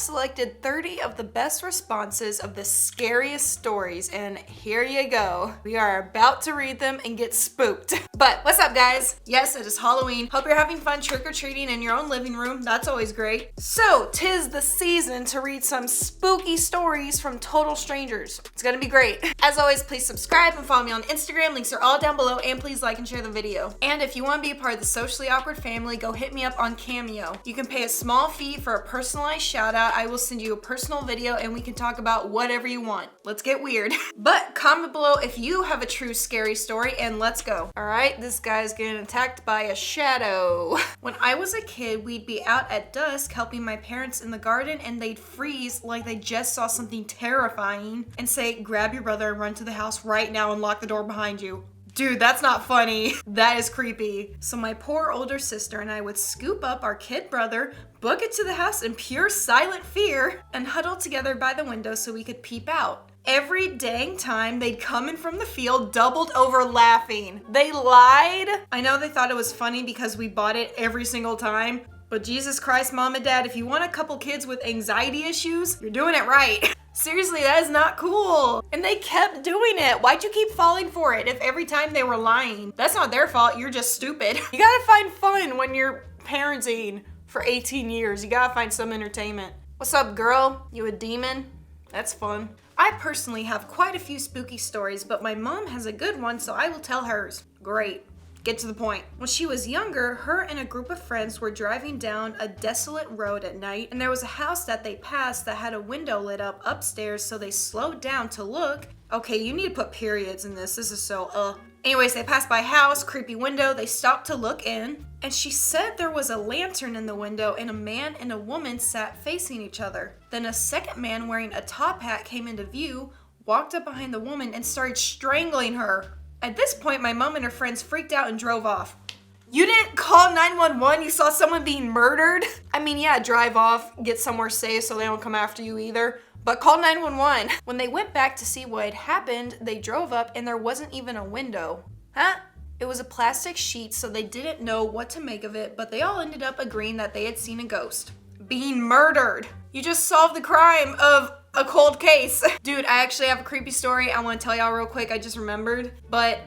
selected 30 of the best responses of the scariest stories, and here you go. We are about to read them and get spooked. But what's up, guys? Yes, it is Halloween. Hope you're having fun trick-or-treating in your own living room. That's always great. So, 'tis the season to read some spooky stories from total strangers. It's gonna be great. As always, please subscribe and follow me on Instagram. Links are all down below, and please like and share the video. And if you want to be a part of the socially awkward family, go hit me up on Cameo. You can pay a small fee for a personalized shout out. I will send you a personal video and we can talk about whatever you want. Let's get weird. But comment below if you have a true scary story and let's go. All right, this guy's getting attacked by a shadow. When I was a kid, we'd be out at dusk helping my parents in the garden and they'd freeze like they just saw something terrifying and say, grab your brother and run to the house right now and lock the door behind you. Dude, that's not funny. That is creepy. So my poor older sister and I would scoop up our kid brother, book it to the house in pure silent fear, and huddle together by the window so we could peep out. Every dang time they'd come in from the field, doubled over laughing. They lied. I know they thought it was funny because we bought it every single time, but Jesus Christ, Mom and Dad, if you want a couple kids with anxiety issues, you're doing it right. Seriously, that is not cool. And they kept doing it. Why'd you keep falling for it if every time they were lying? That's not their fault, you're just stupid. You gotta find fun when you're parenting for 18 years. You gotta find some entertainment. What's up, girl? You a demon? That's fun. I personally have quite a few spooky stories, but my mom has a good one, so I will tell hers. Great. Get to the point. When she was younger, her and a group of friends were driving down a desolate road at night, and there was a house that they passed that had a window lit up upstairs, so they slowed down to look. Okay, you need to put periods in this. This is so, Anyways, they passed by a house, creepy window, they stopped to look in, and she said there was a lantern in the window and a man and a woman sat facing each other. Then a second man wearing a top hat came into view, walked up behind the woman, and started strangling her. At this point, my mom and her friends freaked out and drove off. You didn't call 911? You saw someone being murdered? I mean, yeah, drive off, get somewhere safe so they don't come after you either. But call 911. When they went back to see what had happened, they drove up and there wasn't even a window. Huh? It was a plastic sheet, so they didn't know what to make of it, but they all ended up agreeing that they had seen a ghost. Being murdered. You just solved the crime of a cold case. Dude, I actually have a creepy story I want to tell y'all real quick. I just remembered. But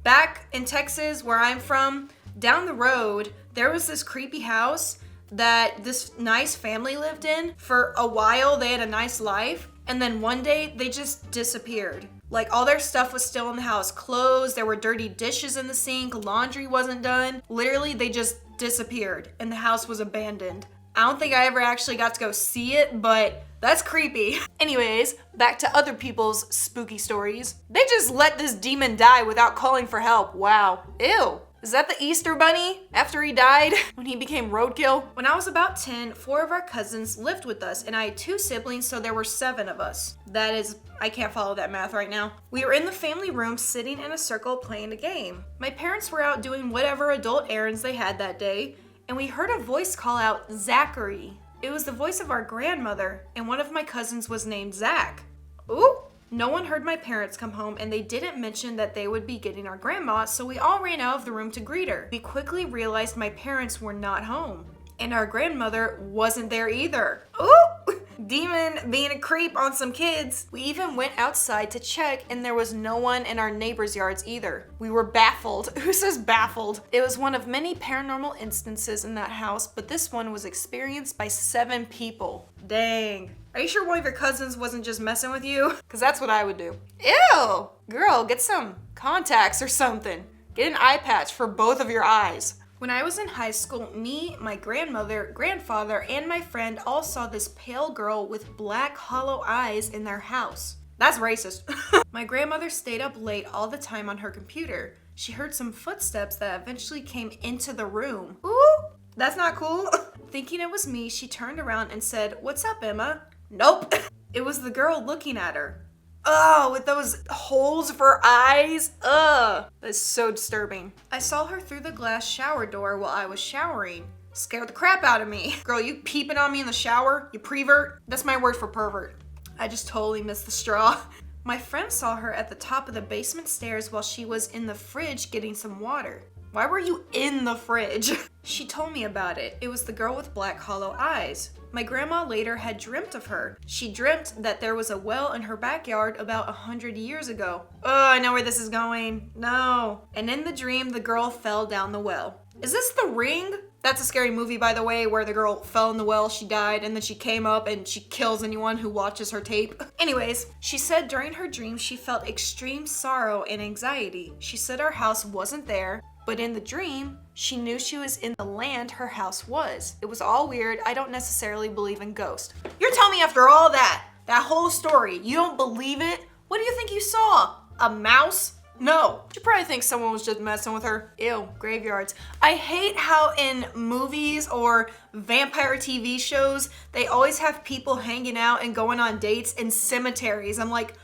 back in Texas, where I'm from, down the road, there was this creepy house that this nice family lived in. For a while, they had a nice life. And then one day, they just disappeared. Like, all their stuff was still in the house. Clothes, there were dirty dishes in the sink, laundry wasn't done. Literally, they just disappeared, and the house was abandoned. I don't think I ever actually got to go see it, but that's creepy. Anyways, back to other people's spooky stories. They just let this demon die without calling for help. Wow. Ew. Is that the Easter Bunny after he died when he became roadkill? When I was about 10, 4 of our cousins lived with us, and I had 2 siblings, so there were 7 of us. That is, I can't follow that math right now. We were in the family room sitting in a circle playing a game. My parents were out doing whatever adult errands they had that day, and we heard a voice call out, Zachary. It was the voice of our grandmother, and one of my cousins was named Zach. Ooh! No one heard my parents come home, and they didn't mention that they would be getting our grandma, so we all ran out of the room to greet her. We quickly realized my parents were not home, and our grandmother wasn't there either. Ooh! Demon being a creep on some kids. We even went outside to check and there was no one in our neighbors' yards either. We were baffled. Who says baffled? It was one of many paranormal instances in that house, but this one was experienced by 7 people. Dang. Are you sure one of your cousins wasn't just messing with you? Because that's what I would do. Ew! Girl, get some contacts or something. Get an eye patch for both of your eyes. When I was in high school, me, my grandmother, grandfather, and my friend all saw this pale girl with black hollow eyes in their house. That's racist. My grandmother stayed up late all the time on her computer. She heard some footsteps that eventually came into the room. Ooh, that's not cool. Thinking it was me, she turned around and said, "What's up, Emma?" Nope. It was the girl looking at her. Oh, with those holes for eyes. Ugh. That's so disturbing. I saw her through the glass shower door while I was showering. Scared the crap out of me. Girl, you peeping on me in the shower? You prevert? That's my word for pervert. I just totally missed the straw. My friend saw her at the top of the basement stairs while she was in the fridge getting some water. Why were you in the fridge? She told me about it. It was the girl with black hollow eyes. My grandma later had dreamt of her. She dreamt that there was a well in her backyard about 100 years ago. Oh, I know where this is going. No. And in the dream, the girl fell down the well. Is this The Ring? That's a scary movie, by the way, where the girl fell in the well, she died, and then she came up and she kills anyone who watches her tape. Anyways, she said during her dream she felt extreme sorrow and anxiety. She said our house wasn't there, but in the dream, she knew she was in the land her house was. It was all weird. I don't necessarily believe in ghosts. You're telling me after all that whole story, you don't believe it? What do you think you saw? A mouse? No. You probably think someone was just messing with her. Ew, graveyards. I hate how in movies or vampire TV shows, they always have people hanging out and going on dates in cemeteries. I'm like,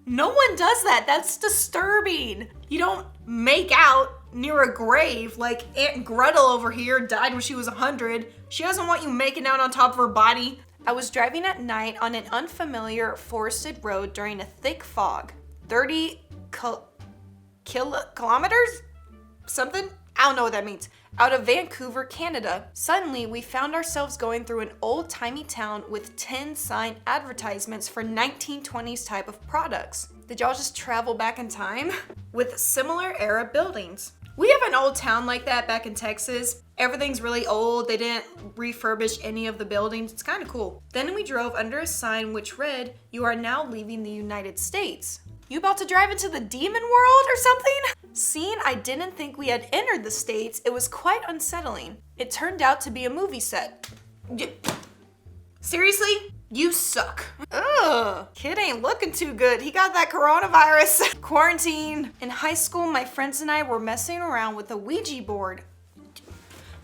no one does that. That's disturbing. You don't make out near a grave like Aunt Gretel over here died when she was 100. She doesn't want you making out on top of her body. I was driving at night on an unfamiliar forested road during a thick fog. 30 kilometers? Something? I don't know what that means. Out of Vancouver, Canada. Suddenly, we found ourselves going through an old-timey town with 10 sign advertisements for 1920s type of products. Did y'all just travel back in time? With similar era buildings. We have an old town like that back in Texas. Everything's really old. They didn't refurbish any of the buildings. It's kind of cool. Then we drove under a sign which read, "You are now leaving the United States." You about to drive into the demon world or something? Seeing I didn't think we had entered the States, it was quite unsettling. It turned out to be a movie set. Seriously? You suck. Ugh, kid ain't looking too good. He got that coronavirus. Quarantine. In high school, my friends and I were messing around with a Ouija board.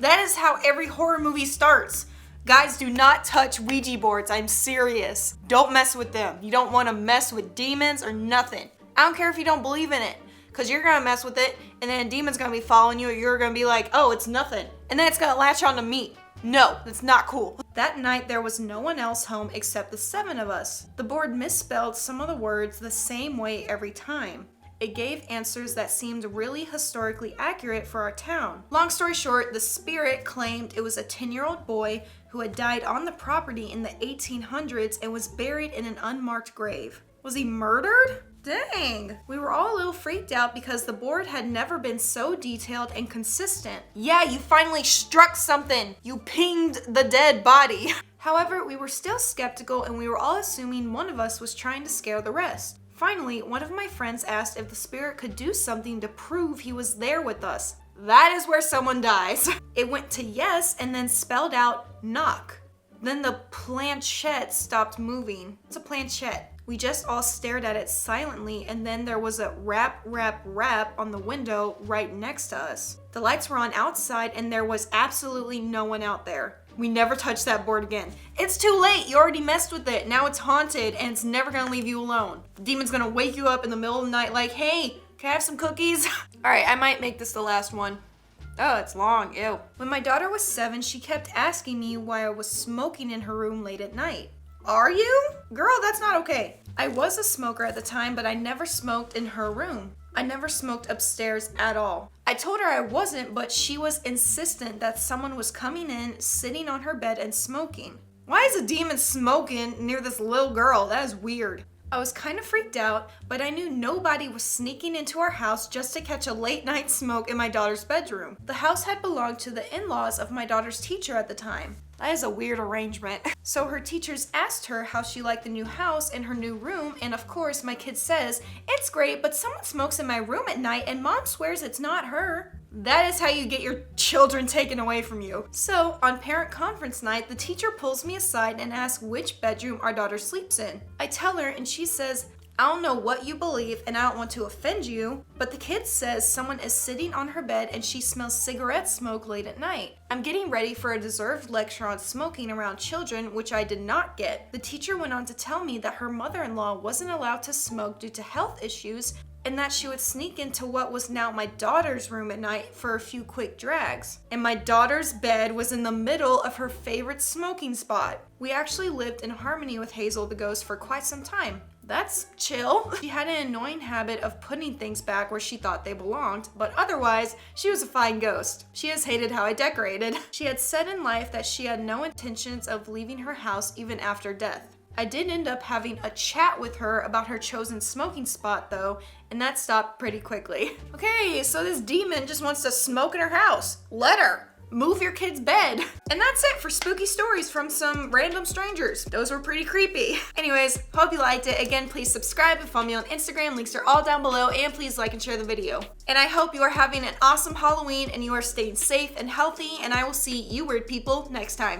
That is how every horror movie starts. Guys, do not touch Ouija boards. I'm serious. Don't mess with them. You don't want to mess with demons or nothing. I don't care if you don't believe in it, because you're going to mess with it, and then a demon's going to be following you, or you're going to be like, oh, it's nothing. And then it's going to latch on to me. No, that's not cool. That night, there was no one else home except the 7 of us. The board misspelled some of the words the same way every time. It gave answers that seemed really historically accurate for our town. Long story short, the spirit claimed it was a 10-year-old boy who had died on the property in the 1800s and was buried in an unmarked grave. Was he murdered? Dang. We were all a little freaked out because the board had never been so detailed and consistent. Yeah, you finally struck something. You pinged the dead body. However, we were still skeptical and we were all assuming one of us was trying to scare the rest. Finally, one of my friends asked if the spirit could do something to prove he was there with us. That is where someone dies. It went to yes and then spelled out knock. Then the planchette stopped moving. It's a planchette. We just all stared at it silently, and then there was a rap, rap, rap on the window right next to us. The lights were on outside and there was absolutely no one out there. We never touched that board again. It's too late. You already messed with it. Now it's haunted and it's never gonna leave you alone. The demon's gonna wake you up in the middle of the night like, hey, can I have some cookies? All right, I might make this the last one. Oh, it's long, ew. When my daughter was 7, she kept asking me why I was smoking in her room late at night. Are you? Girl, that's not okay. I was a smoker at the time, but I never smoked in her room. I never smoked upstairs at all. I told her I wasn't, but she was insistent that someone was coming in, sitting on her bed and smoking. Why is a demon smoking near this little girl? That is weird. I was kind of freaked out, but I knew nobody was sneaking into our house just to catch a late night smoke in my daughter's bedroom. The house had belonged to the in-laws of my daughter's teacher at the time. That is a weird arrangement. So her teachers asked her how she liked the new house and her new room, and of course my kid says, "It's great, but someone smokes in my room at night and mom swears it's not her." That is how you get your children taken away from you. So on parent conference night, the teacher pulls me aside and asks which bedroom our daughter sleeps in. I tell her and she says, "I don't know what you believe and I don't want to offend you, but the kid says someone is sitting on her bed and she smells cigarette smoke late at night." I'm getting ready for a deserved lecture on smoking around children, which I did not get. The teacher went on to tell me that her mother-in-law wasn't allowed to smoke due to health issues, and that she would sneak into what was now my daughter's room at night for a few quick drags. And my daughter's bed was in the middle of her favorite smoking spot. We actually lived in harmony with Hazel the ghost for quite some time. That's chill. She had an annoying habit of putting things back where she thought they belonged, but otherwise, she was a fine ghost. She has hated how I decorated. She had said in life that she had no intentions of leaving her house even after death. I did end up having a chat with her about her chosen smoking spot though, and that stopped pretty quickly. Okay, so this demon just wants to smoke in her house. Let her. Move your kid's bed. And that's it for spooky stories from some random strangers. Those were pretty creepy. Anyways, hope you liked it. Again, please subscribe and follow me on Instagram. Links are all down below, and please like and share the video. And I hope you are having an awesome Halloween and you are staying safe and healthy, and I will see you weird people next time.